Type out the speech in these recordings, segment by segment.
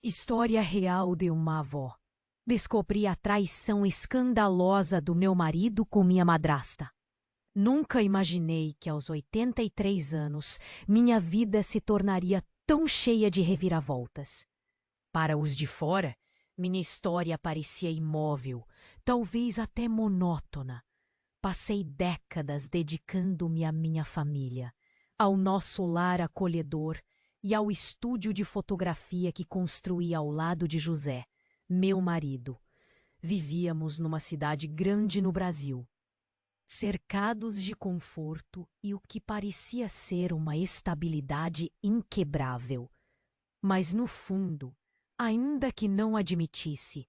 História real de uma avó. Descobri a traição escandalosa do meu marido com minha madrasta. Nunca imaginei que aos 83 anos minha vida se tornaria tão cheia de reviravoltas. Para os de fora, minha história parecia imóvel, talvez até monótona. Passei décadas dedicando-me à minha família, ao nosso lar acolhedor e ao estúdio de fotografia que construí ao lado de José, meu marido. Vivíamos numa cidade grande no Brasil, cercados de conforto e o que parecia ser uma estabilidade inquebrável. Mas no fundo, ainda que não admitisse,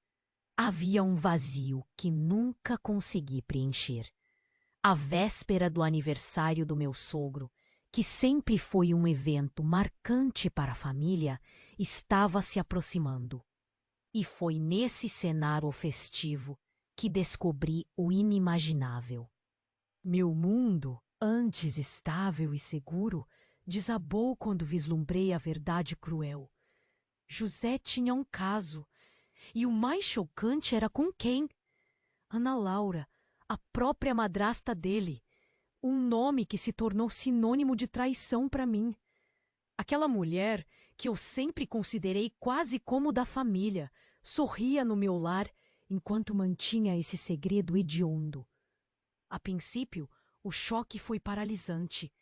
havia um vazio que nunca consegui preencher. A véspera do aniversário do meu sogro, que sempre foi um evento marcante para a família, estava se aproximando. E foi nesse cenário festivo que descobri o inimaginável. Meu mundo, antes estável e seguro, desabou quando vislumbrei a verdade cruel. José tinha um caso, e o mais chocante era com quem? Ana Laura, a própria madrasta dele. Um nome que se tornou sinônimo de traição para mim. Aquela mulher que eu sempre considerei quase como da família, sorria no meu lar enquanto mantinha esse segredo hediondo. A princípio, o choque foi paralisante.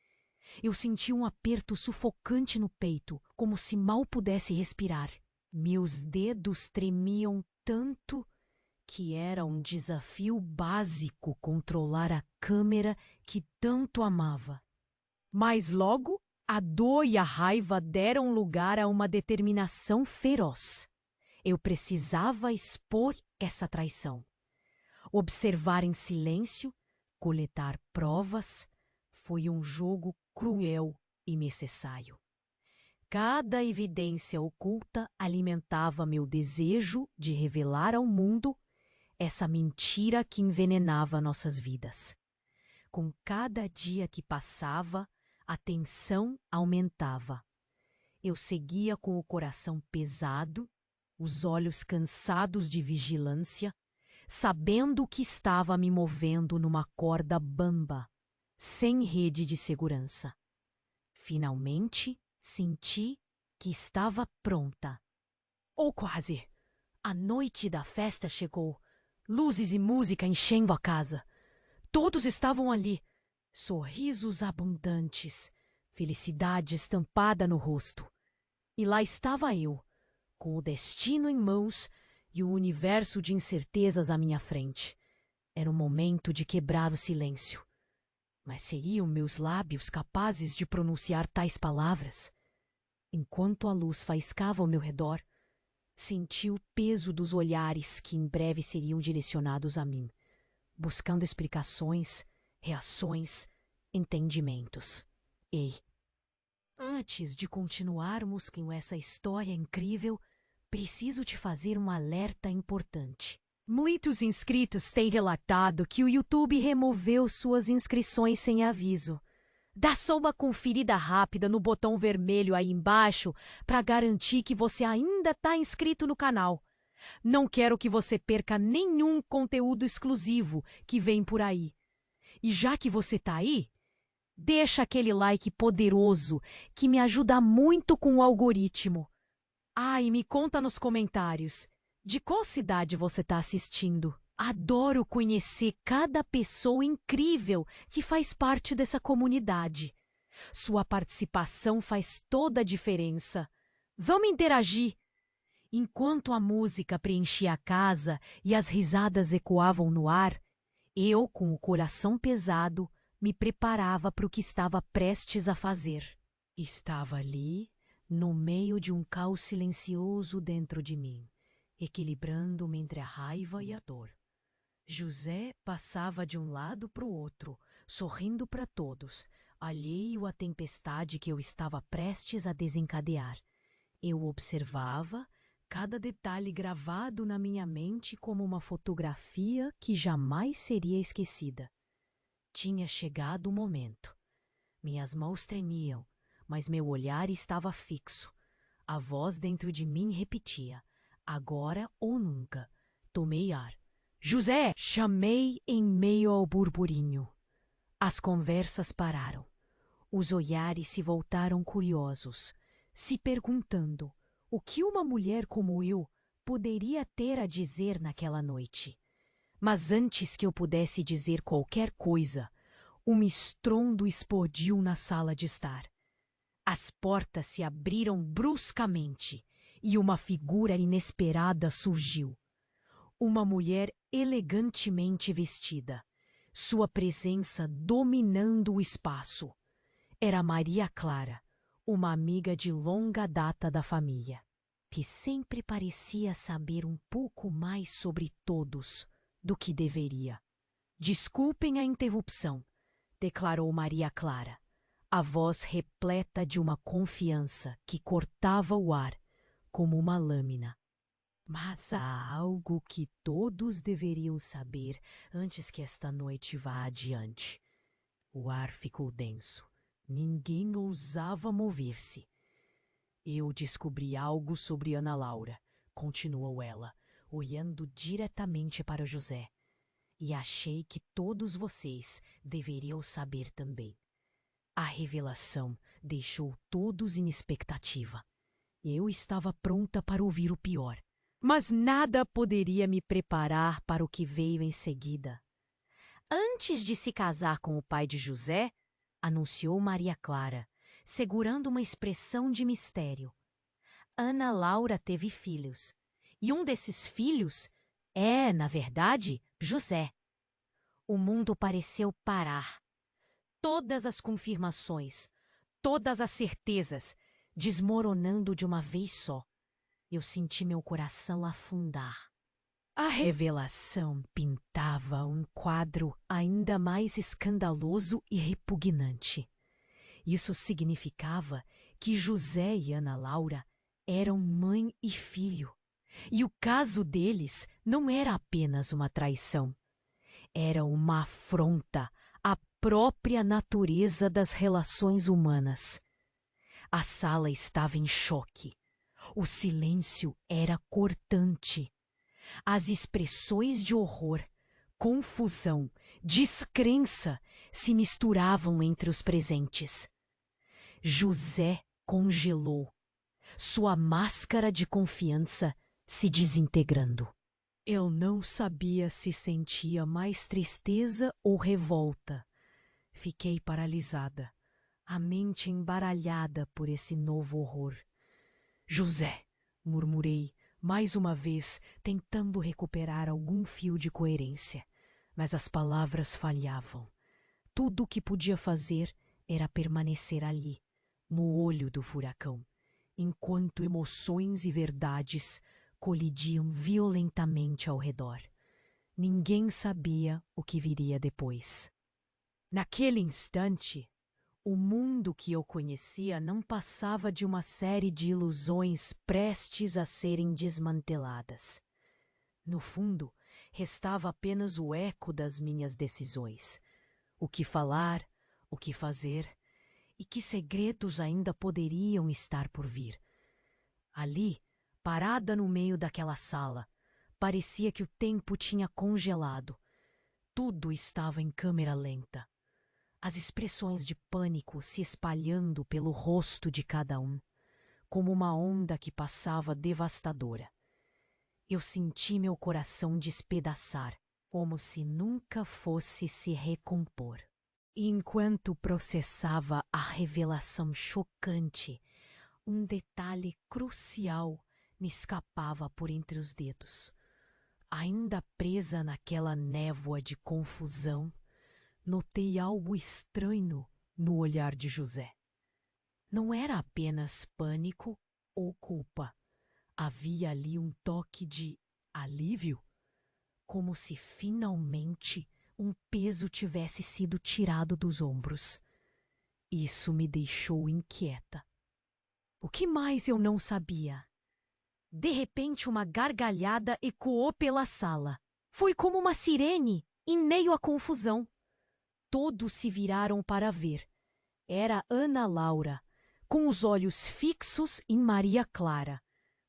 Eu senti um aperto sufocante no peito, como se mal pudesse respirar. Meus dedos tremiam tanto que era um desafio básico controlar a câmera que tanto amava. Mas logo, a dor e a raiva deram lugar a uma determinação feroz. Eu precisava expor essa traição. Observar em silêncio, coletar provas, foi um jogo cruel e necessário. Cada evidência oculta alimentava meu desejo de revelar ao mundo essa mentira que envenenava nossas vidas. Com cada dia que passava, a tensão aumentava. Eu seguia com o coração pesado, os olhos cansados de vigilância, sabendo que estava me movendo numa corda bamba, sem rede de segurança. Finalmente, senti que estava pronta. Ou quase. A noite da festa chegou. Luzes e música enchendo a casa. Todos estavam ali, sorrisos abundantes, felicidade estampada no rosto. E lá estava eu, com o destino em mãos e o universo de incertezas à minha frente. Era o momento de quebrar o silêncio. Mas seriam meus lábios capazes de pronunciar tais palavras? Enquanto a luz faiscava ao meu redor, senti o peso dos olhares que em breve seriam direcionados a mim, buscando explicações, reações, entendimentos. Ei, antes de continuarmos com essa história incrível, preciso te fazer um alerta importante. Muitos inscritos têm relatado que o YouTube removeu suas inscrições sem aviso. Dá só uma conferida rápida no botão vermelho aí embaixo para garantir que você ainda está inscrito no canal. Não quero que você perca nenhum conteúdo exclusivo que vem por aí. E já que você está aí, deixa aquele like poderoso que me ajuda muito com o algoritmo. Ah, e me conta nos comentários, de qual cidade você está assistindo? Adoro conhecer cada pessoa incrível que faz parte dessa comunidade. Sua participação faz toda a diferença. Vamos interagir! Enquanto a música preenchia a casa e as risadas ecoavam no ar, eu, com o coração pesado, me preparava para o que estava prestes a fazer. Estava ali, no meio de um caos silencioso dentro de mim, equilibrando-me entre a raiva e a dor. José passava de um lado para o outro, sorrindo para todos, alheio à tempestade que eu estava prestes a desencadear. Eu observava, cada detalhe gravado na minha mente como uma fotografia que jamais seria esquecida. Tinha chegado o momento. Minhas mãos tremiam, mas meu olhar estava fixo. A voz dentro de mim repetia: agora ou nunca. Tomei ar. José! Chamei em meio ao burburinho. As conversas pararam. Os olhares se voltaram curiosos, se perguntando o que uma mulher como eu poderia ter a dizer naquela noite. Mas antes que eu pudesse dizer qualquer coisa, um estrondo explodiu na sala de estar. As portas se abriram bruscamente e uma figura inesperada surgiu. Uma mulher elegantemente vestida, sua presença dominando o espaço. Era Maria Clara, uma amiga de longa data da família, que sempre parecia saber um pouco mais sobre todos do que deveria. Desculpem a interrupção, declarou Maria Clara, a voz repleta de uma confiança que cortava o ar como uma lâmina. Mas há algo que todos deveriam saber antes que esta noite vá adiante. O ar ficou denso. Ninguém ousava mover-se. Eu descobri algo sobre Ana Laura, continuou ela, olhando diretamente para José. E achei que todos vocês deveriam saber também. A revelação deixou todos em expectativa. Eu estava pronta para ouvir o pior. Mas nada poderia me preparar para o que veio em seguida. Antes de se casar com o pai de José, anunciou Maria Clara, segurando uma expressão de mistério. Ana Laura teve filhos, e um desses filhos é, na verdade, José. O mundo pareceu parar. Todas as confirmações, todas as certezas, desmoronando de uma vez só. Eu senti meu coração afundar. A revelação pintava um quadro ainda mais escandaloso e repugnante. Isso significava que José e Ana Laura eram mãe e filho. E o caso deles não era apenas uma traição. Era uma afronta à própria natureza das relações humanas. A sala estava em choque. O silêncio era cortante. As expressões de horror, confusão, descrença se misturavam entre os presentes. José congelou, sua máscara de confiança se desintegrando. Eu não sabia se sentia mais tristeza ou revolta. Fiquei paralisada, a mente embaralhada por esse novo horror. José, murmurei, mais uma vez tentando recuperar algum fio de coerência, mas as palavras falhavam. Tudo o que podia fazer era permanecer ali, no olho do furacão, enquanto emoções e verdades colidiam violentamente ao redor. Ninguém sabia o que viria depois. Naquele instante, o mundo que eu conhecia não passava de uma série de ilusões prestes a serem desmanteladas. No fundo, restava apenas o eco das minhas decisões. O que falar, o que fazer, e que segredos ainda poderiam estar por vir. Ali, parada no meio daquela sala, parecia que o tempo tinha congelado. Tudo estava em câmera lenta. As expressões de pânico se espalhando pelo rosto de cada um, como uma onda que passava devastadora. Eu senti meu coração despedaçar, como se nunca fosse se recompor. E enquanto processava a revelação chocante, um detalhe crucial me escapava por entre os dedos. Ainda presa naquela névoa de confusão, notei algo estranho no olhar de José. Não era apenas pânico ou culpa. Havia ali um toque de alívio, como se finalmente um peso tivesse sido tirado dos ombros. Isso me deixou inquieta. O que mais eu não sabia? De repente, uma gargalhada ecoou pela sala. Foi como uma sirene em meio à confusão. Todos se viraram para ver. Era Ana Laura, com os olhos fixos em Maria Clara,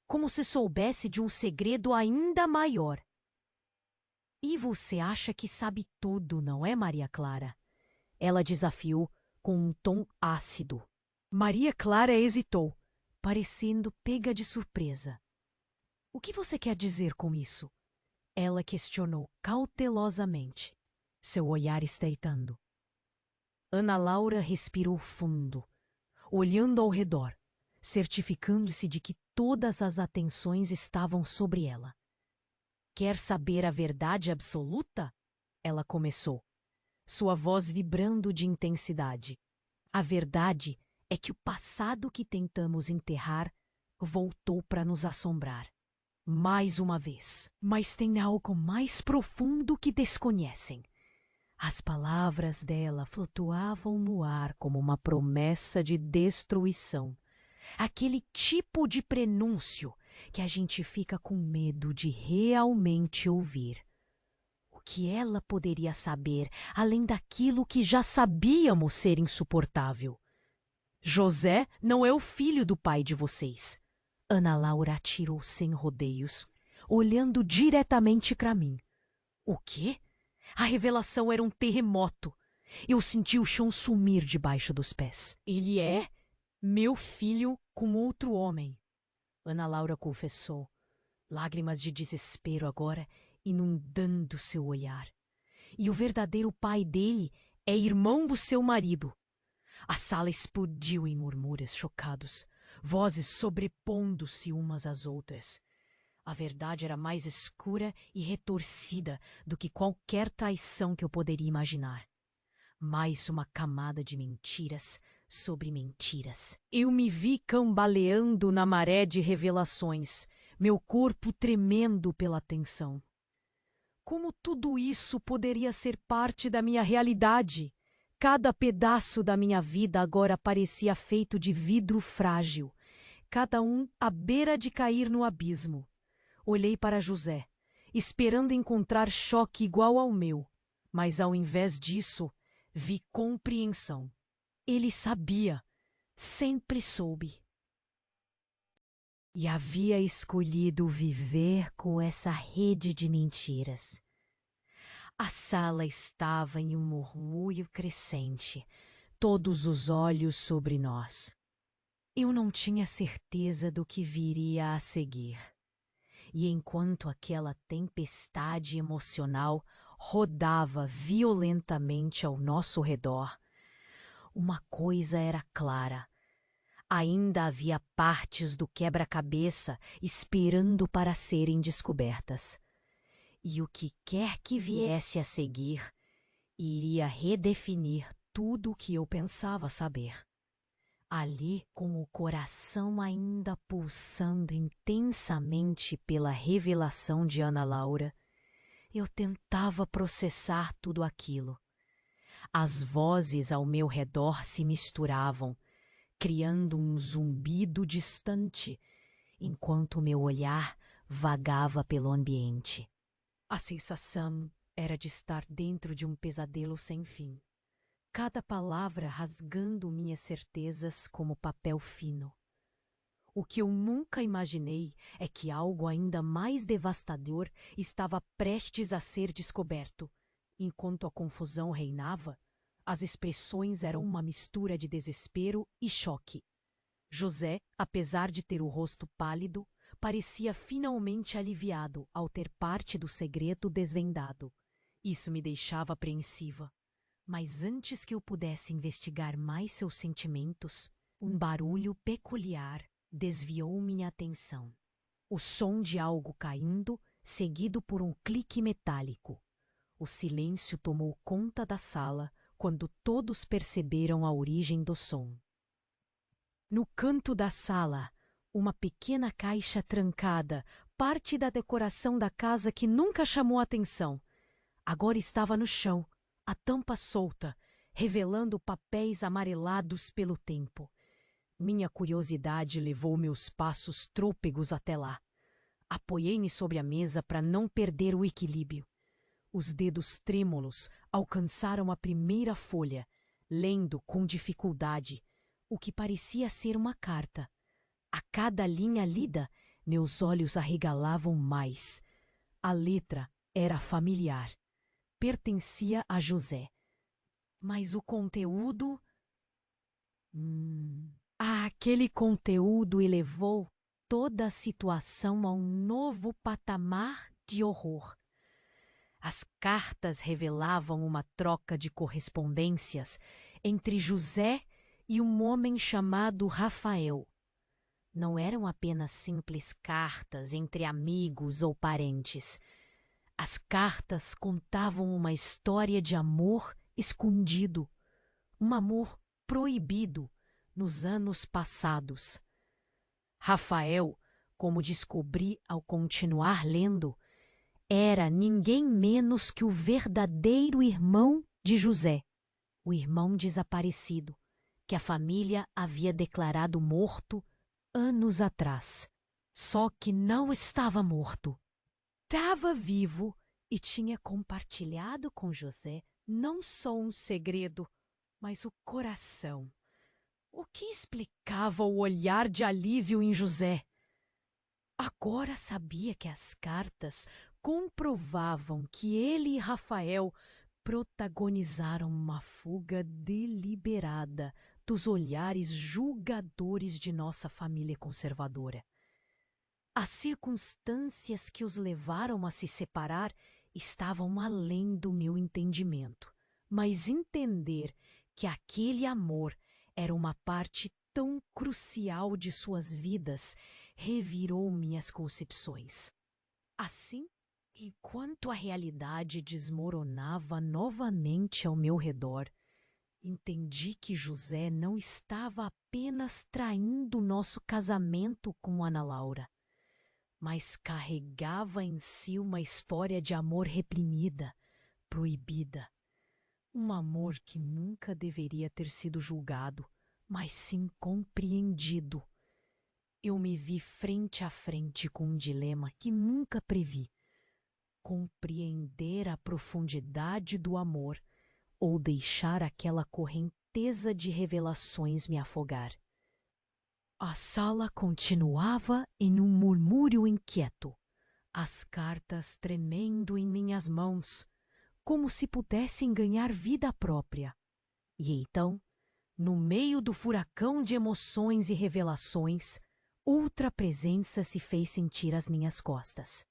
como se soubesse de um segredo ainda maior. E você acha que sabe tudo, não é, Maria Clara? Ela desafiou com um tom ácido. Maria Clara hesitou, parecendo pega de surpresa. O que você quer dizer com isso? Ela questionou cautelosamente, seu olhar estreitando. Ana Laura respirou fundo, olhando ao redor, certificando-se de que todas as atenções estavam sobre ela. Quer saber a verdade absoluta? Ela começou, sua voz vibrando de intensidade. A verdade é que o passado que tentamos enterrar voltou para nos assombrar. Mais uma vez, mas tem algo mais profundo que desconhecem. As palavras dela flutuavam no ar como uma promessa de destruição. Aquele tipo de prenúncio que a gente fica com medo de realmente ouvir. O que ela poderia saber além daquilo que já sabíamos ser insuportável? José não é o filho do pai de vocês. Ana Laura atirou sem rodeios, olhando diretamente para mim. O quê? A revelação era um terremoto. Eu senti o chão sumir debaixo dos pés. Ele é meu filho com outro homem. Ana Laura confessou, lágrimas de desespero agora inundando seu olhar. E o verdadeiro pai dele é irmão do seu marido. A sala explodiu em murmúrios chocados, vozes sobrepondo-se umas às outras. A verdade era mais escura e retorcida do que qualquer traição que eu poderia imaginar. Mais uma camada de mentiras sobre mentiras. Eu me vi cambaleando na maré de revelações, meu corpo tremendo pela tensão. Como tudo isso poderia ser parte da minha realidade? Cada pedaço da minha vida agora parecia feito de vidro frágil, cada um à beira de cair no abismo. Olhei para José, esperando encontrar choque igual ao meu, mas ao invés disso, vi compreensão. Ele sabia, sempre soube. E havia escolhido viver com essa rede de mentiras. A sala estava em um murmúrio crescente, todos os olhos sobre nós. Eu não tinha certeza do que viria a seguir. E enquanto aquela tempestade emocional rodava violentamente ao nosso redor, uma coisa era clara. Ainda havia partes do quebra-cabeça esperando para serem descobertas. E o que quer que viesse a seguir, iria redefinir tudo o que eu pensava saber. Ali, com o coração ainda pulsando intensamente pela revelação de Ana Laura, eu tentava processar tudo aquilo. As vozes ao meu redor se misturavam, criando um zumbido distante, enquanto meu olhar vagava pelo ambiente. A sensação era de estar dentro de um pesadelo sem fim. Cada palavra rasgando minhas certezas como papel fino. O que eu nunca imaginei é que algo ainda mais devastador estava prestes a ser descoberto. Enquanto a confusão reinava, as expressões eram uma mistura de desespero e choque. José, apesar de ter o rosto pálido, parecia finalmente aliviado ao ter parte do segredo desvendado. Isso me deixava apreensiva. Mas antes que eu pudesse investigar mais seus sentimentos, um barulho peculiar desviou minha atenção. O som de algo caindo, seguido por um clique metálico. O silêncio tomou conta da sala quando todos perceberam a origem do som. No canto da sala, uma pequena caixa trancada, parte da decoração da casa que nunca chamou atenção, agora estava no chão, a tampa solta, revelando papéis amarelados pelo tempo. Minha curiosidade levou meus passos trôpegos até lá. Apoiei-me sobre a mesa para não perder o equilíbrio. Os dedos trêmulos alcançaram a primeira folha, lendo com dificuldade, o que parecia ser uma carta. A cada linha lida, meus olhos arregalavam mais. A letra era familiar. Pertencia a José. Mas o conteúdo... Aquele conteúdo elevou toda a situação a um novo patamar de horror. As cartas revelavam uma troca de correspondências entre José e um homem chamado Rafael. Não eram apenas simples cartas entre amigos ou parentes. As cartas contavam uma história de amor escondido, um amor proibido nos anos passados. Rafael, como descobri ao continuar lendo, era ninguém menos que o verdadeiro irmão de José, o irmão desaparecido, que a família havia declarado morto anos atrás. Só que não estava morto. Estava vivo e tinha compartilhado com José não só um segredo, mas o coração. O que explicava o olhar de alívio em José? Agora sabia que as cartas comprovavam que ele e Rafael protagonizaram uma fuga deliberada dos olhares julgadores de nossa família conservadora. As circunstâncias que os levaram a se separar estavam além do meu entendimento, mas entender que aquele amor era uma parte tão crucial de suas vidas revirou minhas concepções. Assim, enquanto a realidade desmoronava novamente ao meu redor, entendi que José não estava apenas traindo nosso casamento com Ana Laura, mas carregava em si uma história de amor reprimida, proibida. Um amor que nunca deveria ter sido julgado, mas sim compreendido. Eu me vi frente a frente com um dilema que nunca previ: compreender a profundidade do amor ou deixar aquela correnteza de revelações me afogar. A sala continuava em um murmúrio inquieto, as cartas tremendo em minhas mãos, como se pudessem ganhar vida própria. E então, no meio do furacão de emoções e revelações, outra presença se fez sentir às minhas costas.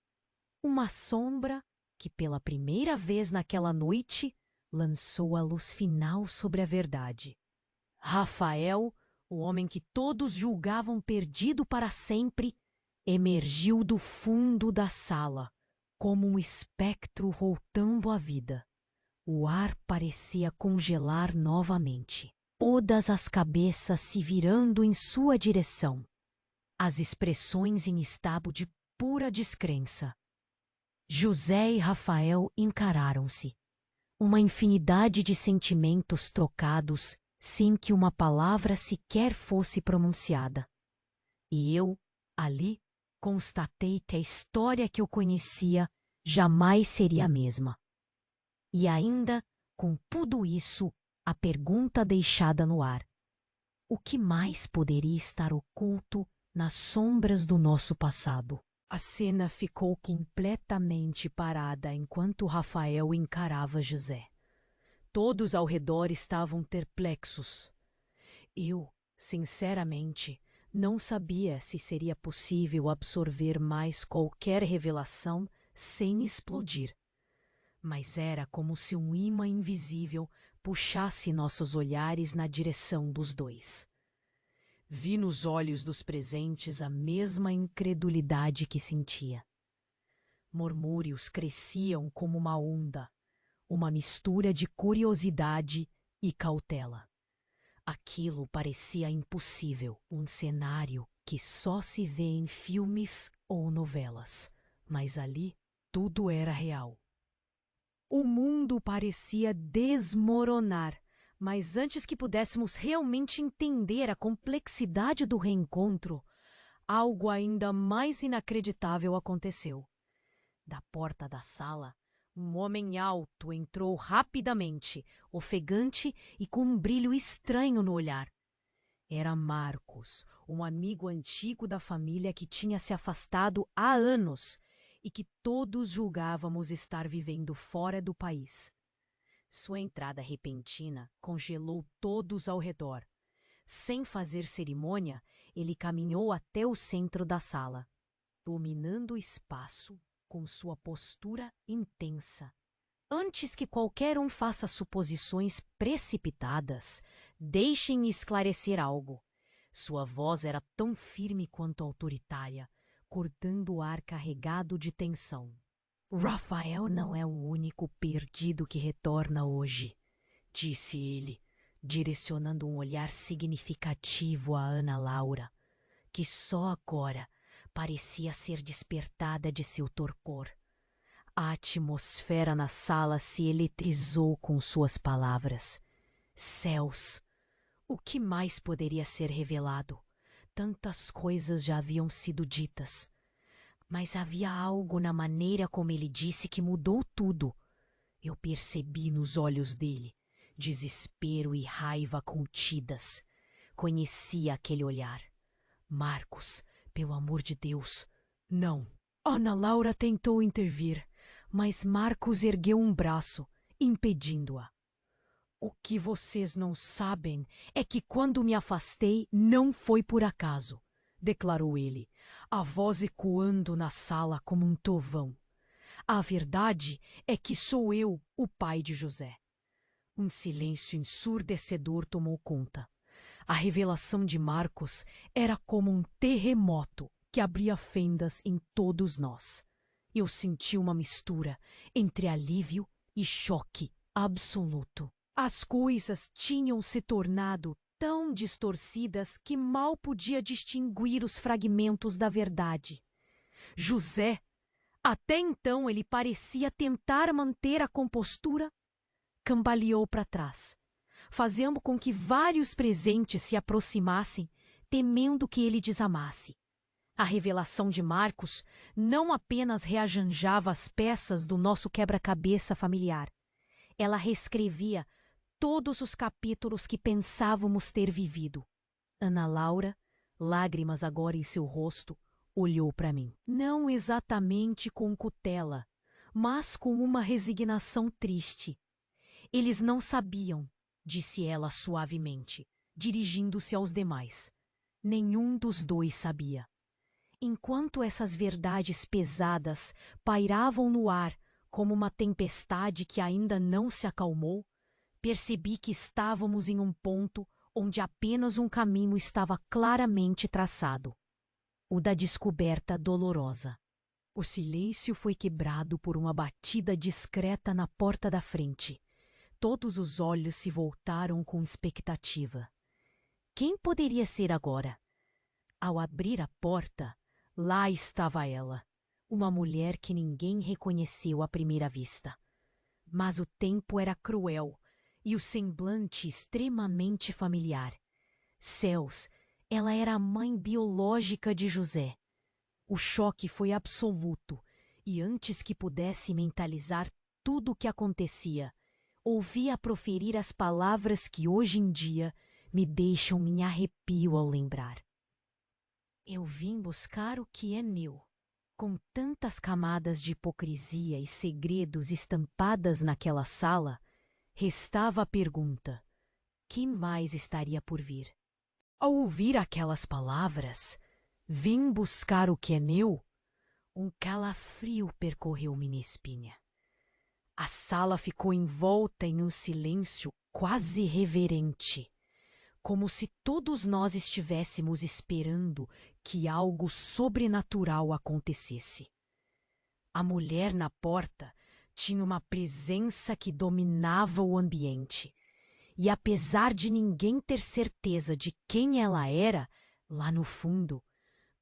Uma sombra que, pela primeira vez naquela noite, lançou a luz final sobre a verdade. Rafael, o homem que todos julgavam perdido para sempre, emergiu do fundo da sala, como um espectro voltando à vida. O ar parecia congelar novamente, todas as cabeças se virando em sua direção, as expressões em estado de pura descrença. José e Rafael encararam-se, uma infinidade de sentimentos trocados sem que uma palavra sequer fosse pronunciada. E eu, ali, constatei que a história que eu conhecia jamais seria a mesma. E ainda, com tudo isso, a pergunta deixada no ar: o que mais poderia estar oculto nas sombras do nosso passado? A cena ficou completamente parada enquanto Rafael encarava José. Todos ao redor estavam perplexos. Eu, sinceramente, não sabia se seria possível absorver mais qualquer revelação sem explodir. Mas era como se um ímã invisível puxasse nossos olhares na direção dos dois. Vi nos olhos dos presentes a mesma incredulidade que sentia. Murmúrios cresciam como uma onda, uma mistura de curiosidade e cautela. Aquilo parecia impossível, um cenário que só se vê em filmes ou novelas, mas ali tudo era real. O mundo parecia desmoronar, mas antes que pudéssemos realmente entender a complexidade do reencontro, algo ainda mais inacreditável aconteceu. Da porta da sala, um homem alto entrou rapidamente, ofegante e com um brilho estranho no olhar. Era Marcos, um amigo antigo da família que tinha se afastado há anos e que todos julgávamos estar vivendo fora do país. Sua entrada repentina congelou todos ao redor. Sem fazer cerimônia, ele caminhou até o centro da sala, dominando o espaço com sua postura intensa. Antes que qualquer um faça suposições precipitadas, deixem-me esclarecer algo. Sua voz era tão firme quanto autoritária, cortando o ar carregado de tensão. Rafael não é o único perdido que retorna hoje, disse ele, direcionando um olhar significativo a Ana Laura, que só agora parecia ser despertada de seu torpor. A atmosfera na sala se eletrizou com suas palavras. Céus! O que mais poderia ser revelado? Tantas coisas já haviam sido ditas. Mas havia algo na maneira como ele disse que mudou tudo. Eu percebi nos olhos dele desespero e raiva contidas. Conhecia aquele olhar. Marcos, pelo amor de Deus, não! Ana Laura tentou intervir, mas Marcos ergueu um braço, impedindo-a. O que vocês não sabem é que quando me afastei não foi por acaso, declarou ele, a voz ecoando na sala como um trovão. A verdade é que sou eu o pai de José. Um silêncio ensurdecedor tomou conta. A revelação de Marcos era como um terremoto que abria fendas em todos nós. Eu senti uma mistura entre alívio e choque absoluto. As coisas tinham se tornado tão distorcidas que mal podia distinguir os fragmentos da verdade. José, até então ele parecia tentar manter a compostura, cambaleou para trás, fazendo com que vários presentes se aproximassem, temendo que ele desamasse. A revelação de Marcos não apenas reajanjava as peças do nosso quebra-cabeça familiar, ela reescrevia todos os capítulos que pensávamos ter vivido. Ana Laura, lágrimas agora em seu rosto, olhou para mim. Não exatamente com cautela, mas com uma resignação triste. Eles não sabiam, disse ela suavemente, dirigindo-se aos demais. Nenhum dos dois sabia. Enquanto essas verdades pesadas pairavam no ar como uma tempestade que ainda não se acalmou, percebi que estávamos em um ponto onde apenas um caminho estava claramente traçado. O da descoberta dolorosa. O silêncio foi quebrado por uma batida discreta na porta da frente. Todos os olhos se voltaram com expectativa. Quem poderia ser agora? Ao abrir a porta, lá estava ela, uma mulher que ninguém reconheceu à primeira vista. Mas o tempo era cruel e o semblante extremamente familiar. Céus, ela era a mãe biológica de José. O choque foi absoluto e antes que pudesse mentalizar tudo o que acontecia, ouvi-a proferir as palavras que hoje em dia me deixam em arrepio ao lembrar. Eu vim buscar o que é meu. Com tantas camadas de hipocrisia e segredos estampadas naquela sala, restava a pergunta: que mais estaria por vir? Ao ouvir aquelas palavras, vim buscar o que é meu, um calafrio percorreu minha espinha. A sala ficou envolta em um silêncio quase reverente, como se todos nós estivéssemos esperando que algo sobrenatural acontecesse. A mulher na porta tinha uma presença que dominava o ambiente, e apesar de ninguém ter certeza de quem ela era, lá no fundo,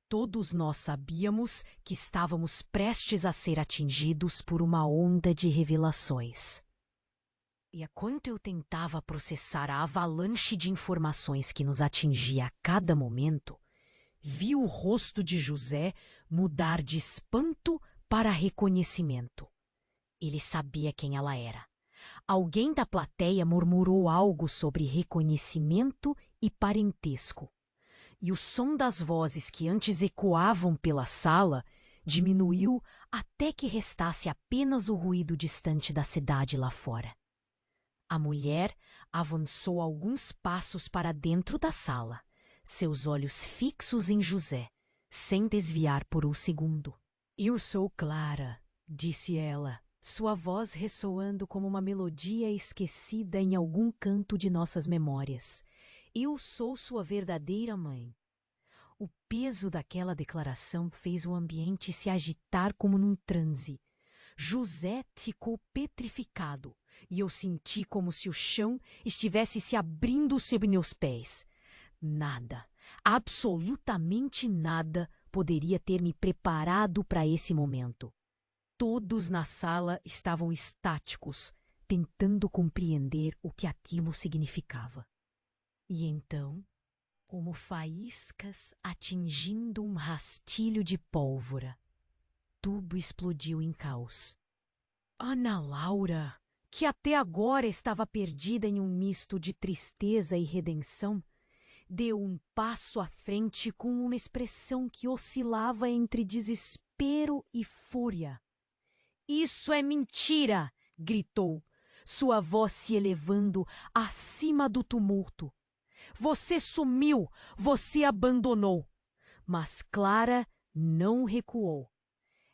todos nós sabíamos que estávamos prestes a ser atingidos por uma onda de revelações. E enquanto eu tentava processar a avalanche de informações que nos atingia a cada momento, vi o rosto de José mudar de espanto para reconhecimento. Ele sabia quem ela era. Alguém da plateia murmurou algo sobre reconhecimento e parentesco. E o som das vozes que antes ecoavam pela sala diminuiu até que restasse apenas o ruído distante da cidade lá fora. A mulher avançou alguns passos para dentro da sala, seus olhos fixos em José, sem desviar por um segundo. "Eu sou Clara", disse ela, sua voz ressoando como uma melodia esquecida em algum canto de nossas memórias. "Eu sou sua verdadeira mãe." O peso daquela declaração fez o ambiente se agitar como num transe. José ficou petrificado e eu senti como se o chão estivesse se abrindo sob meus pés. Nada, absolutamente nada, poderia ter me preparado para esse momento. Todos na sala estavam estáticos, tentando compreender o que aquilo significava. E então, como faíscas atingindo um rastilho de pólvora, tudo explodiu em caos. Ana Laura, que até agora estava perdida em um misto de tristeza e redenção, deu um passo à frente com uma expressão que oscilava entre desespero e fúria. "Isso é mentira!" gritou, sua voz se elevando acima do tumulto. "Você sumiu! Você abandonou!" Mas Clara não recuou.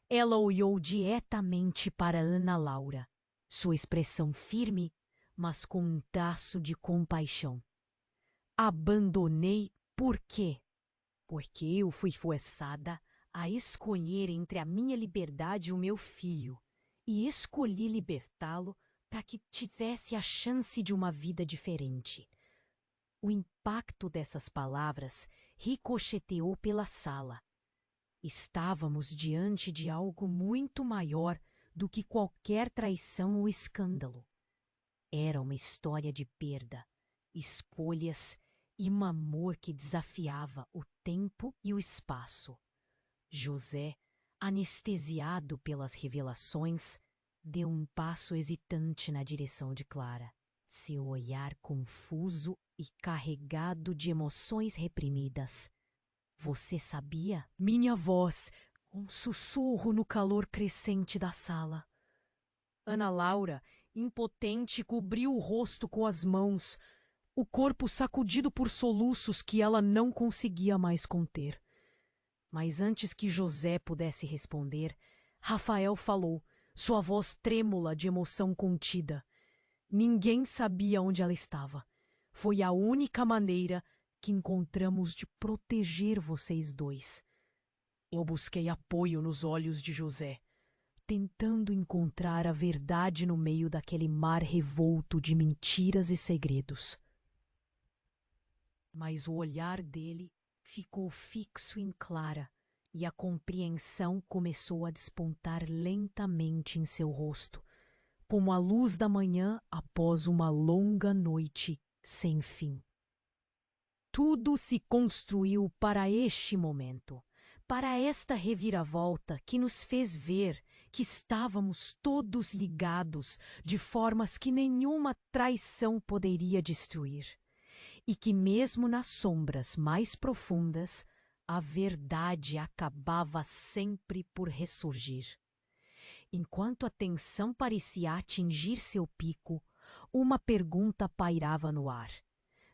Ela olhou diretamente para Ana Laura, sua expressão firme, mas com um traço de compaixão. "Abandonei por quê?" "Porque eu fui forçada a escolher entre a minha liberdade e o meu filho, e escolhi libertá-lo para que tivesse a chance de uma vida diferente." O impacto dessas palavras ricocheteou pela sala. Estávamos diante de algo muito maior do que qualquer traição ou escândalo. Era uma história de perda, escolhas e um amor que desafiava o tempo e o espaço. José, anestesiado pelas revelações, deu um passo hesitante na direção de Clara, seu olhar confuso e carregado de emoções reprimidas. "Você sabia?" Minha voz, um sussurro no calor crescente da sala. Ana Laura, impotente, cobriu o rosto com as mãos, o corpo sacudido por soluços que ela não conseguia mais conter. Mas antes que José pudesse responder, Rafael falou, sua voz trêmula de emoção contida. Ninguém sabia onde ela estava. Foi a única maneira que encontramos de proteger vocês dois. Eu busquei apoio nos olhos de José, tentando encontrar a verdade no meio daquele mar revolto de mentiras e segredos. Mas o olhar dele ficou fixo em Clara e a compreensão começou a despontar lentamente em seu rosto, como a luz da manhã após uma longa noite sem fim. Tudo se construiu para este momento, para esta reviravolta que nos fez ver que estávamos todos ligados de formas que nenhuma traição poderia destruir, e que mesmo nas sombras mais profundas, a verdade acabava sempre por ressurgir. Enquanto a tensão parecia atingir seu pico, uma pergunta pairava no ar.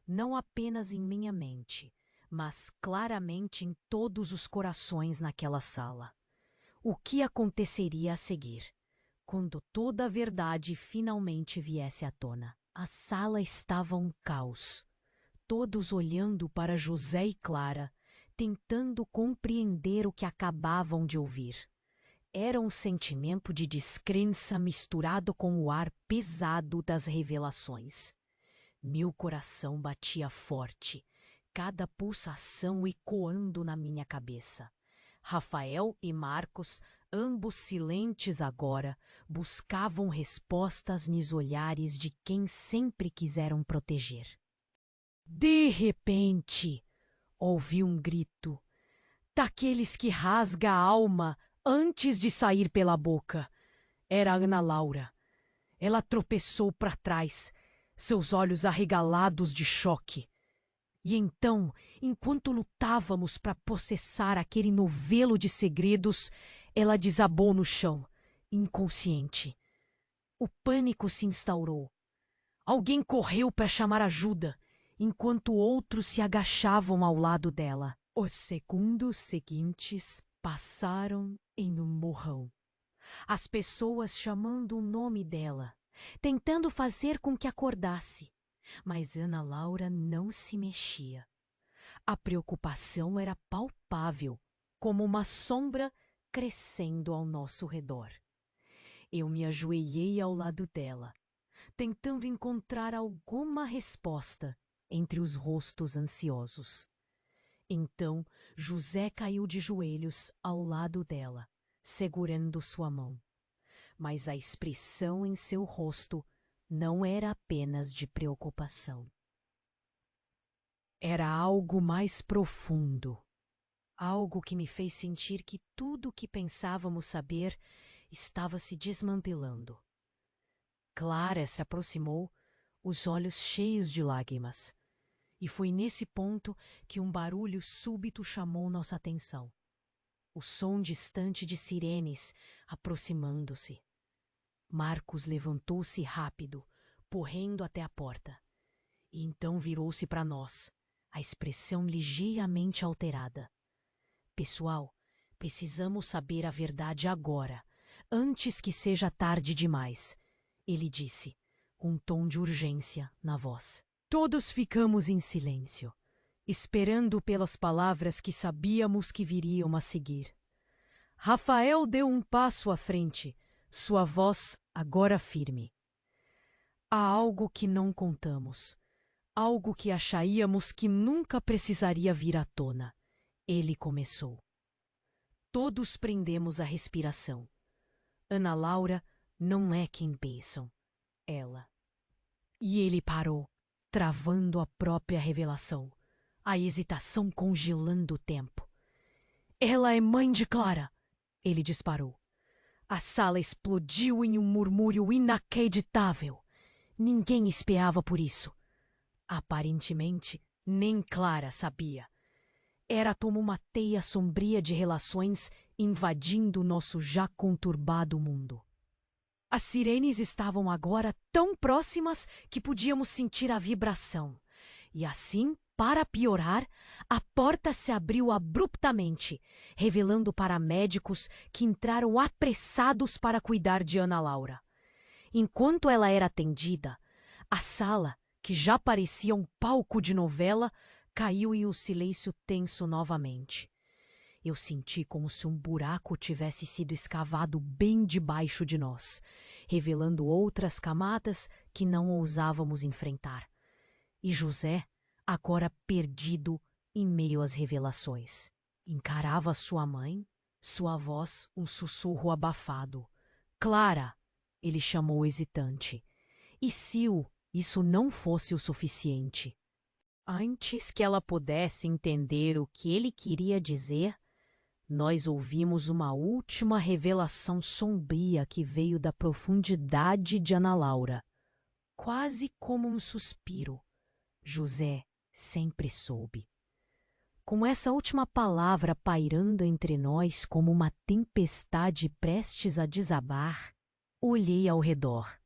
Não apenas em minha mente, mas claramente em todos os corações naquela sala. O que aconteceria a seguir, quando toda a verdade finalmente viesse à tona? A sala estava um caos, todos olhando para José e Clara, tentando compreender o que acabavam de ouvir. Era um sentimento de descrença misturado com o ar pesado das revelações. Meu coração batia forte, cada pulsação ecoando na minha cabeça. Rafael e Marcos, ambos silentes agora, buscavam respostas nos olhares de quem sempre quiseram proteger. De repente, ouvi um grito, daqueles que rasga a alma antes de sair pela boca. Era Ana Laura. Ela tropeçou para trás, seus olhos arregalados de choque. E então, enquanto lutávamos para processar aquele novelo de segredos, ela desabou no chão, inconsciente. O pânico se instaurou. Alguém correu para chamar ajuda, enquanto outros se agachavam ao lado dela. Os segundos seguintes passaram em um morrão. As pessoas chamando o nome dela, tentando fazer com que acordasse. Mas Ana Laura não se mexia. A preocupação era palpável, como uma sombra crescendo ao nosso redor. Eu me ajoelhei ao lado dela, tentando encontrar alguma resposta entre os rostos ansiosos. Então José caiu de joelhos ao lado dela, segurando sua mão. Mas a expressão em seu rosto não era apenas de preocupação. Era algo mais profundo. Algo que me fez sentir que tudo o que pensávamos saber estava se desmantelando. Clara se aproximou, os olhos cheios de lágrimas. E foi nesse ponto que um barulho súbito chamou nossa atenção. O som distante de sirenes aproximando-se. Marcos levantou-se rápido, correndo até a porta. E então virou-se para nós, a expressão ligeiramente alterada. Pessoal, precisamos saber a verdade agora, antes que seja tarde demais, ele disse, com um tom de urgência na voz. Todos ficamos em silêncio, esperando pelas palavras que sabíamos que viriam a seguir. Rafael deu um passo à frente, sua voz agora firme. Há algo que não contamos, algo que acharíamos que nunca precisaria vir à tona. Ele começou. Todos prendemos a respiração. Ana Laura não é quem pensam. Ela. E ele parou, travando a própria revelação, a hesitação congelando o tempo. Ela é mãe de Clara, ele disparou. A sala explodiu em um murmúrio inacreditável. Ninguém esperava por isso. Aparentemente, nem Clara sabia. Era como uma teia sombria de relações invadindo nosso já conturbado mundo. As sirenes estavam agora tão próximas que podíamos sentir a vibração. E assim, para piorar, a porta se abriu abruptamente, revelando paramédicos que entraram apressados para cuidar de Ana Laura. Enquanto ela era atendida, a sala, que já parecia um palco de novela, caiu em um silêncio tenso novamente. Eu senti como se um buraco tivesse sido escavado bem debaixo de nós, revelando outras camadas que não ousávamos enfrentar. E José, agora perdido em meio às revelações, encarava sua mãe, sua voz um sussurro abafado. Clara, ele chamou hesitante. E se isso não fosse o suficiente? Antes que ela pudesse entender o que ele queria dizer, nós ouvimos uma última revelação sombria que veio da profundidade de Ana Laura. Quase como um suspiro. José sempre soube. Com essa última palavra pairando entre nós como uma tempestade prestes a desabar, olhei ao redor.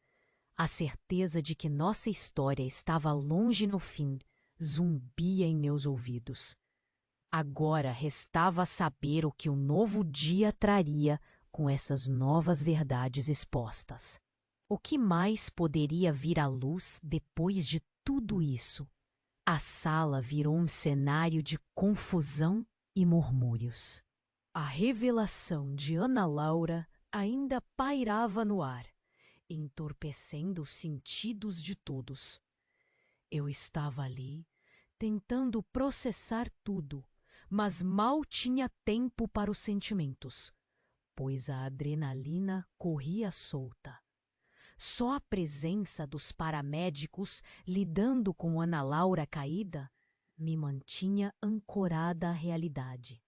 A certeza de que nossa história estava longe no fim zumbia em meus ouvidos. Agora restava saber o que o novo dia traria com essas novas verdades expostas. O que mais poderia vir à luz depois de tudo isso? A sala virou um cenário de confusão e murmúrios. A revelação de Ana Laura ainda pairava no ar, entorpecendo os sentidos de todos. Eu estava ali, tentando processar tudo, mas mal tinha tempo para os sentimentos, pois a adrenalina corria solta. Só a presença dos paramédicos lidando com Ana Laura caída me mantinha ancorada à realidade.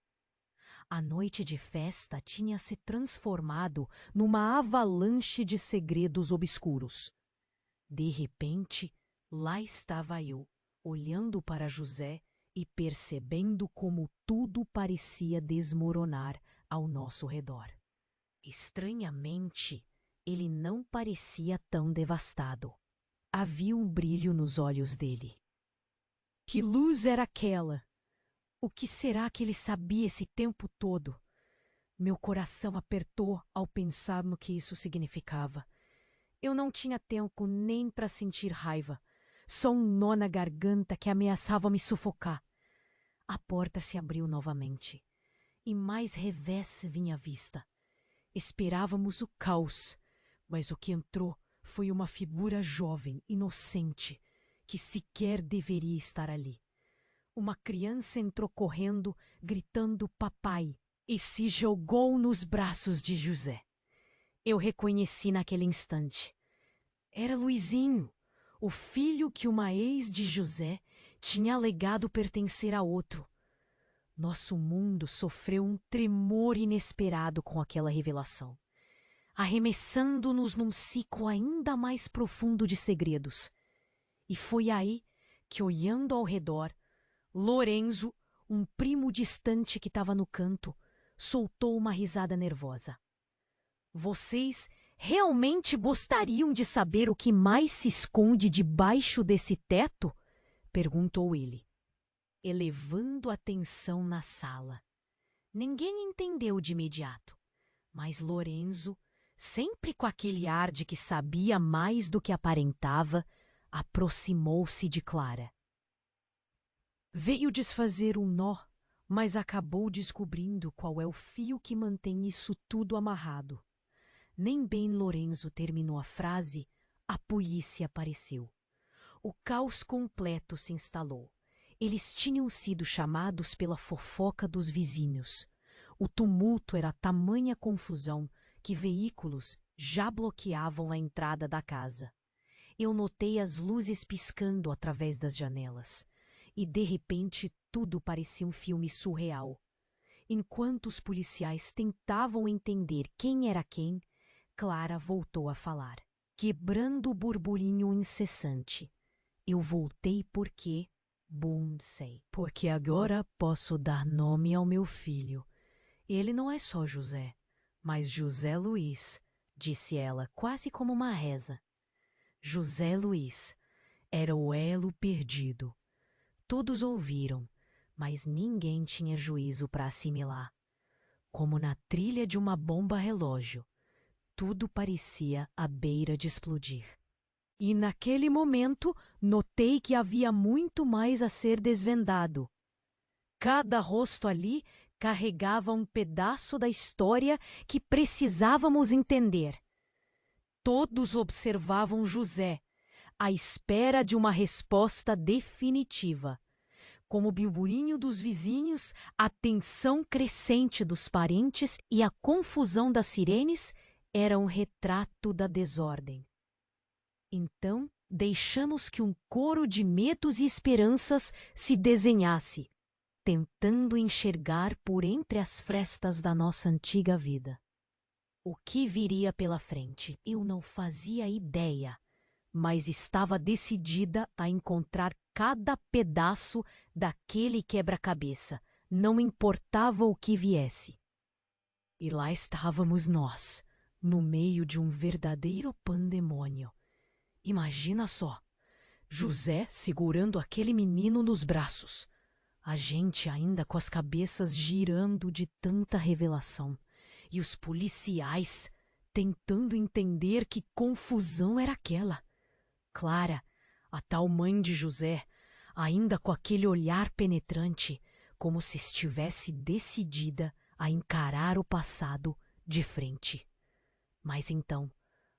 A noite de festa tinha se transformado numa avalanche de segredos obscuros. De repente, lá estava eu, olhando para José e percebendo como tudo parecia desmoronar ao nosso redor. Estranhamente, ele não parecia tão devastado. Havia um brilho nos olhos dele. Que luz era aquela? O que será que ele sabia esse tempo todo? Meu coração apertou ao pensar no que isso significava. Eu não tinha tempo nem para sentir raiva, só um nó na garganta que ameaçava me sufocar. A porta se abriu novamente, e mais revés vinha à vista. Esperávamos o caos, mas o que entrou foi uma figura jovem, inocente, que sequer deveria estar ali. Uma criança entrou correndo, gritando papai, e se jogou nos braços de José. Eu reconheci naquele instante. Era Luizinho, o filho que uma ex de José tinha alegado pertencer a outro. Nosso mundo sofreu um tremor inesperado com aquela revelação, arremessando-nos num ciclo ainda mais profundo de segredos. E foi aí que, olhando ao redor, Lorenzo, um primo distante que estava no canto, soltou uma risada nervosa. Vocês realmente gostariam de saber o que mais se esconde debaixo desse teto? Perguntou ele, elevando a tensão na sala. Ninguém entendeu de imediato, mas Lorenzo, sempre com aquele ar de que sabia mais do que aparentava, aproximou-se de Clara. Veio desfazer um nó, mas acabou descobrindo qual é o fio que mantém isso tudo amarrado. Nem bem Lorenzo terminou a frase, a polícia apareceu. O caos completo se instalou. Eles tinham sido chamados pela fofoca dos vizinhos. O tumulto era tamanha confusão que veículos já bloqueavam a entrada da casa. Eu notei as luzes piscando através das janelas. E, de repente, tudo parecia um filme surreal. Enquanto os policiais tentavam entender quem era quem, Clara voltou a falar, quebrando o burburinho incessante. Eu voltei porque, bom, sei, porque agora posso dar nome ao meu filho. Ele não é só José, mas José Luiz, disse ela, quase como uma reza. José Luiz era o elo perdido. Todos ouviram, mas ninguém tinha juízo para assimilar. Como na trilha de uma bomba relógio, tudo parecia à beira de explodir. E naquele momento notei que havia muito mais a ser desvendado. Cada rosto ali carregava um pedaço da história que precisávamos entender. Todos observavam José, à espera de uma resposta definitiva. Como o burburinho dos vizinhos, a tensão crescente dos parentes e a confusão das sirenes era um retrato da desordem. Então, deixamos que um coro de medos e esperanças se desenhasse, tentando enxergar por entre as frestas da nossa antiga vida. O que viria pela frente, eu não fazia ideia, mas estava decidida a encontrar cada pedaço daquele quebra-cabeça, não importava o que viesse. E lá estávamos nós, no meio de um verdadeiro pandemônio. Imagina só, José segurando aquele menino nos braços, a gente ainda com as cabeças girando de tanta revelação, e os policiais tentando entender que confusão era aquela. Clara, a tal mãe de José, ainda com aquele olhar penetrante, como se estivesse decidida a encarar o passado de frente. Mas então,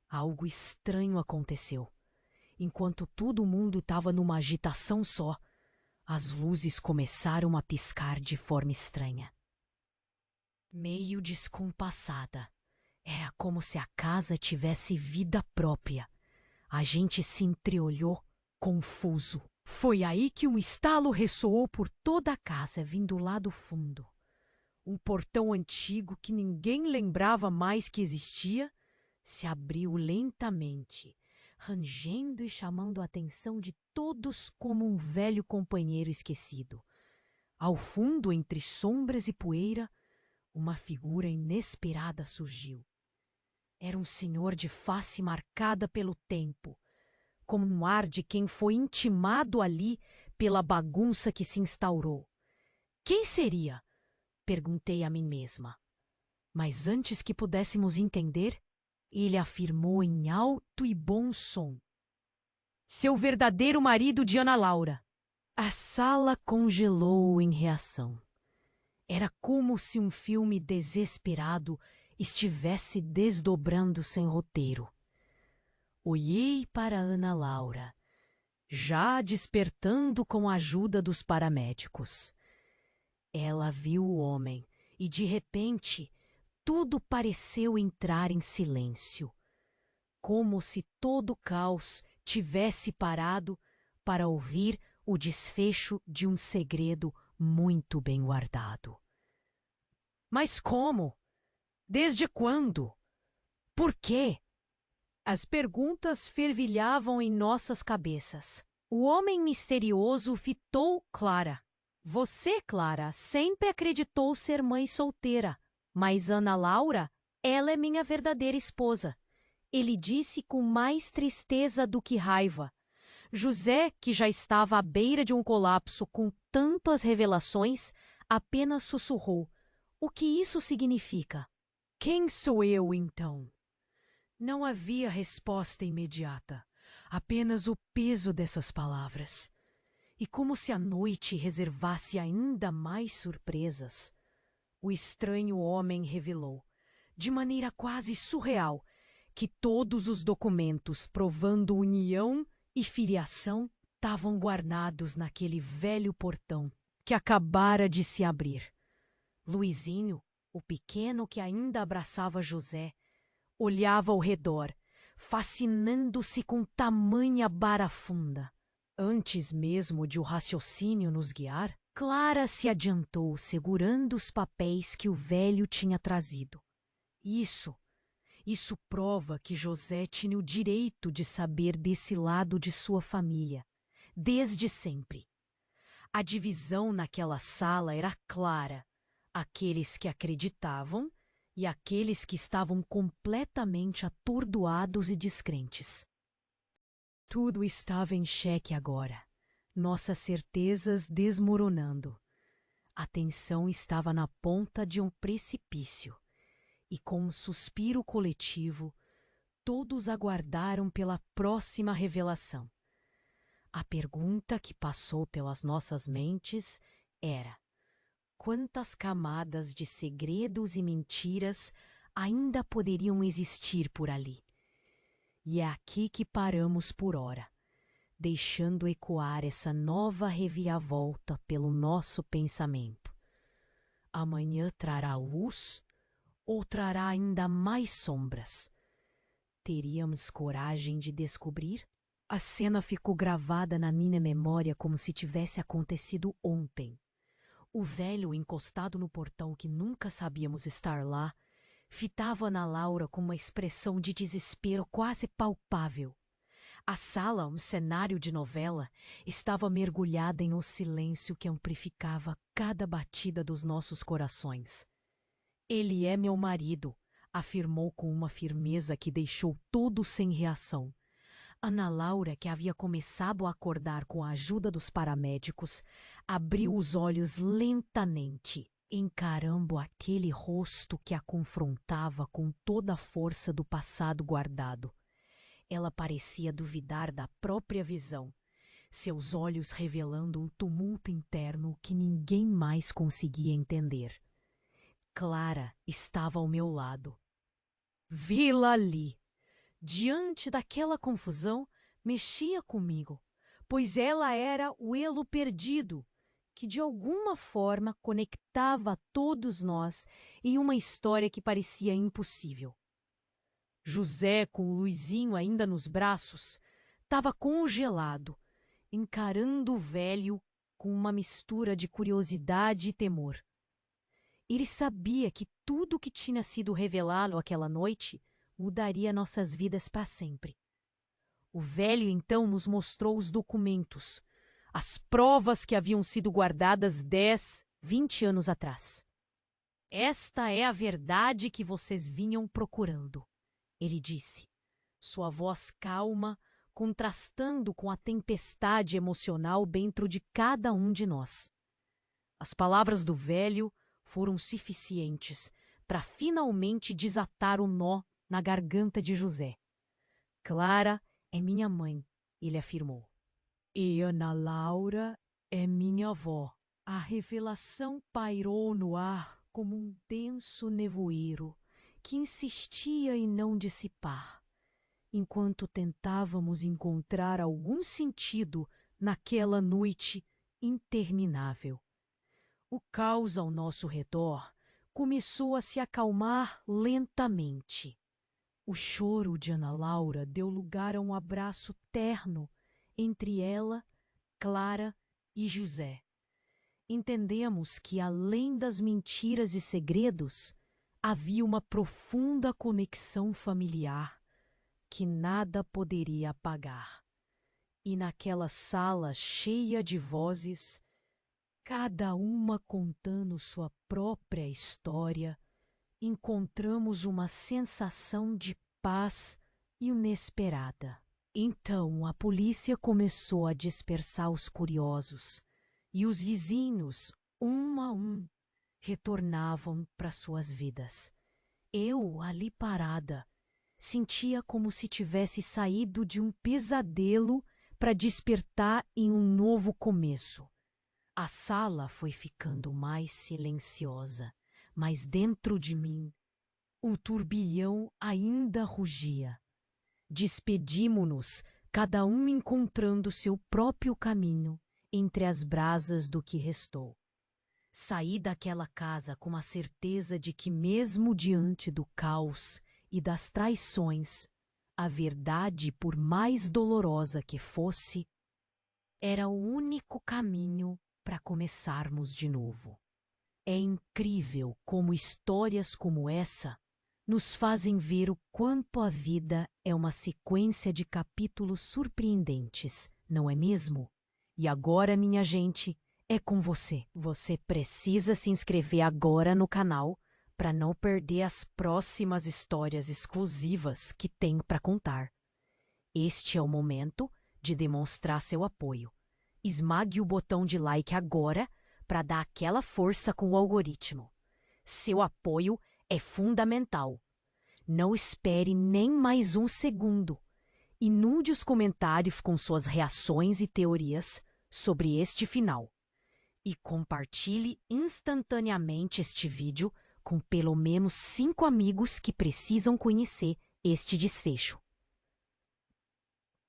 algo estranho aconteceu. Enquanto todo mundo estava numa agitação só, as luzes começaram a piscar de forma estranha. Meio descompassada, era como se a casa tivesse vida própria. A gente se entreolhou, confuso. Foi aí que um estalo ressoou por toda a casa, vindo lá do fundo. Um portão antigo que ninguém lembrava mais que existia, se abriu lentamente, rangendo e chamando a atenção de todos como um velho companheiro esquecido. Ao fundo, entre sombras e poeira, uma figura inesperada surgiu. Era um senhor de face marcada pelo tempo, como um ar de quem foi intimado ali pela bagunça que se instaurou. Quem seria? Perguntei a mim mesma. Mas antes que pudéssemos entender, ele afirmou em alto e bom som: seu verdadeiro marido de Ana Laura. A sala congelou em reação. Era como se um filme desesperado estivesse desdobrando sem roteiro. Olhei para Ana Laura, já despertando com a ajuda dos paramédicos. Ela viu o homem e, de repente, tudo pareceu entrar em silêncio, como se todo o caos tivesse parado para ouvir o desfecho de um segredo muito bem guardado. Mas como? Desde quando? Por quê? As perguntas fervilhavam em nossas cabeças. O homem misterioso fitou Clara. Você, Clara, sempre acreditou ser mãe solteira, mas Ana Laura, ela é minha verdadeira esposa. Ele disse com mais tristeza do que raiva. José, que já estava à beira de um colapso com tantas revelações, apenas sussurrou: o que isso significa? Quem sou eu, então? Não havia resposta imediata, apenas o peso dessas palavras. E como se a noite reservasse ainda mais surpresas, o estranho homem revelou, de maneira quase surreal, que todos os documentos provando união e filiação estavam guardados naquele velho portão que acabara de se abrir. Luizinho, o pequeno que ainda abraçava José, olhava ao redor, fascinando-se com tamanha barafunda. Antes mesmo de o raciocínio nos guiar, Clara se adiantou segurando os papéis que o velho tinha trazido. Isso prova que José tinha o direito de saber desse lado de sua família, desde sempre. A divisão naquela sala era clara: aqueles que acreditavam e aqueles que estavam completamente atordoados e descrentes. Tudo estava em xeque agora, nossas certezas desmoronando. A tensão estava na ponta de um precipício, e com um suspiro coletivo, todos aguardaram pela próxima revelação. A pergunta que passou pelas nossas mentes era: quantas camadas de segredos e mentiras ainda poderiam existir por ali? E é aqui que paramos por ora, deixando ecoar essa nova reviravolta pelo nosso pensamento. Amanhã trará luz ou trará ainda mais sombras? Teríamos coragem de descobrir? A cena ficou gravada na minha memória como se tivesse acontecido ontem. O velho, encostado no portão que nunca sabíamos estar lá, fitava Ana Laura com uma expressão de desespero quase palpável. A sala, um cenário de novela, estava mergulhada em um silêncio que amplificava cada batida dos nossos corações. Ele é meu marido, afirmou com uma firmeza que deixou todos sem reação. Ana Laura, que havia começado a acordar com a ajuda dos paramédicos, abriu os olhos lentamente, encarando aquele rosto que a confrontava com toda a força do passado guardado. Ela parecia duvidar da própria visão, seus olhos revelando um tumulto interno que ninguém mais conseguia entender. Clara estava ao meu lado. Vi-la ali. Diante daquela confusão, mexia comigo, pois ela era o elo perdido, que de alguma forma conectava todos nós em uma história que parecia impossível. José, com o Luizinho ainda nos braços, estava congelado, encarando o velho com uma mistura de curiosidade e temor. Ele sabia que tudo o que tinha sido revelado aquela noite mudaria nossas vidas para sempre. O velho então nos mostrou os documentos, as provas que haviam sido guardadas 10, 20 anos atrás. Esta é a verdade que vocês vinham procurando, ele disse, sua voz calma, contrastando com a tempestade emocional dentro de cada um de nós. As palavras do velho foram suficientes para finalmente desatar o nó na garganta de José. Clara é minha mãe, ele afirmou. E Ana Laura é minha avó. A revelação pairou no ar como um denso nevoeiro que insistia em não dissipar, enquanto tentávamos encontrar algum sentido naquela noite interminável. O caos ao nosso redor começou a se acalmar lentamente. O choro de Ana Laura deu lugar a um abraço terno entre ela, Clara e José. Entendemos que, além das mentiras e segredos, havia uma profunda conexão familiar que nada poderia apagar. E naquela sala cheia de vozes, cada uma contando sua própria história, encontramos uma sensação de paz inesperada. Então a polícia começou a dispersar os curiosos e os vizinhos, um a um, retornavam para suas vidas. Eu, ali parada, sentia como se tivesse saído de um pesadelo para despertar em um novo começo. A sala foi ficando mais silenciosa, mas dentro de mim, o turbilhão ainda rugia. Despedimo-nos, cada um encontrando seu próprio caminho entre as brasas do que restou. Saí daquela casa com a certeza de que, mesmo diante do caos e das traições, a verdade, por mais dolorosa que fosse, era o único caminho para começarmos de novo. É incrível como histórias como essa nos fazem ver o quanto a vida é uma sequência de capítulos surpreendentes, não é mesmo? E agora, minha gente, é com você. Você precisa se inscrever agora no canal para não perder as próximas histórias exclusivas que tenho para contar. Este é o momento de demonstrar seu apoio. Esmague o botão de like agora para dar aquela força com o algoritmo. Seu apoio é fundamental. Não espere nem mais um segundo. Inunde os comentários com suas reações e teorias sobre este final. E compartilhe instantaneamente este vídeo com pelo menos 5 amigos que precisam conhecer este desfecho.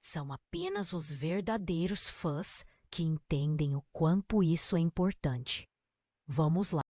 São apenas os verdadeiros fãs que entendem o quanto isso é importante. Vamos lá.